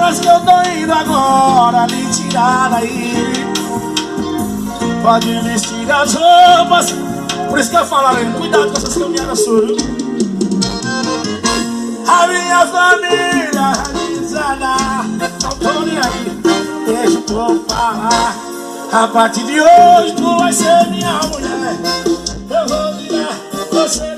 Mas que eu tô indo agora lhe tirar daí. Pode vestir as roupas. Por isso que eu falo, Aline, cuidado com essas caminhadas suas. A minha família realizada, não tô nem aí, deixa o povo falar. A partir de hoje tu vai ser minha mulher. Eu vou virar você.